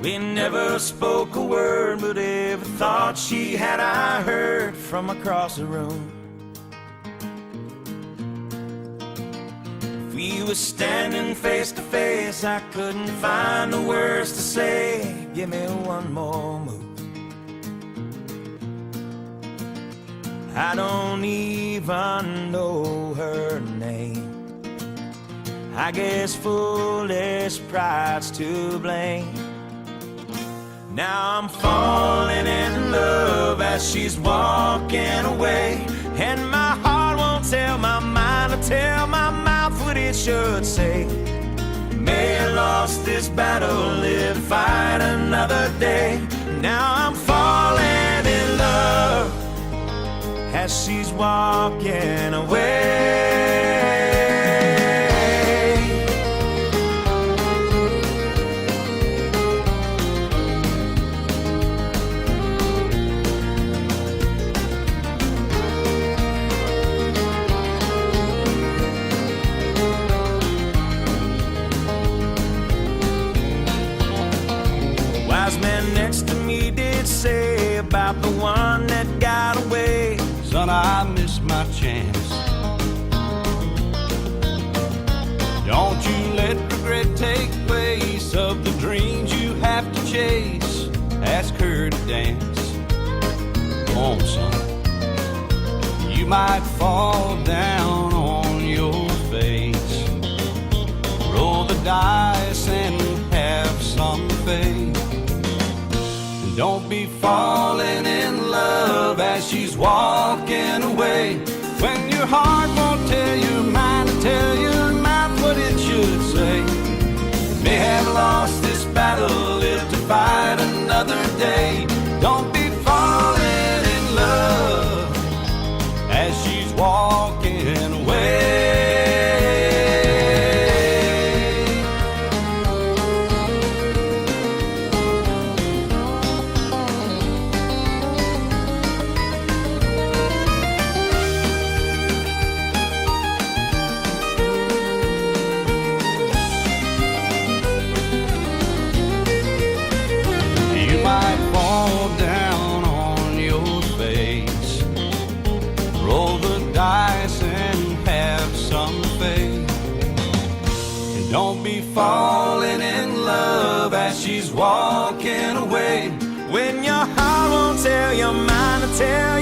We never spoke a word, but every thought she had I heard from across the room. If we were standing face to face, I couldn't find the words to say. Give me one more move. I don't even know her name. I guess foolish pride's to blame. Now I'm falling in love as she's walking away, and my heart won't tell my mind or tell my mouth what it should say. May I lost this battle, live to fight another day. Now I'm falling in love as she's walking away. Wise man next to me did say about the one that got away, son, I missed my chance. Don't you let regret take place of the dreams you have to chase. Ask her to dance. Come on, son. You might fall down on your face. Roll the dice and have some faith. Don't be falling in love as she's walking away, when your heart won't tell your mind to tell your mouth what it should say. May have lost this battle, live to fight another day. Don't be falling in love as she's walking away. Don't be falling in love as she's walking away, when your heart won't tell your mind to tell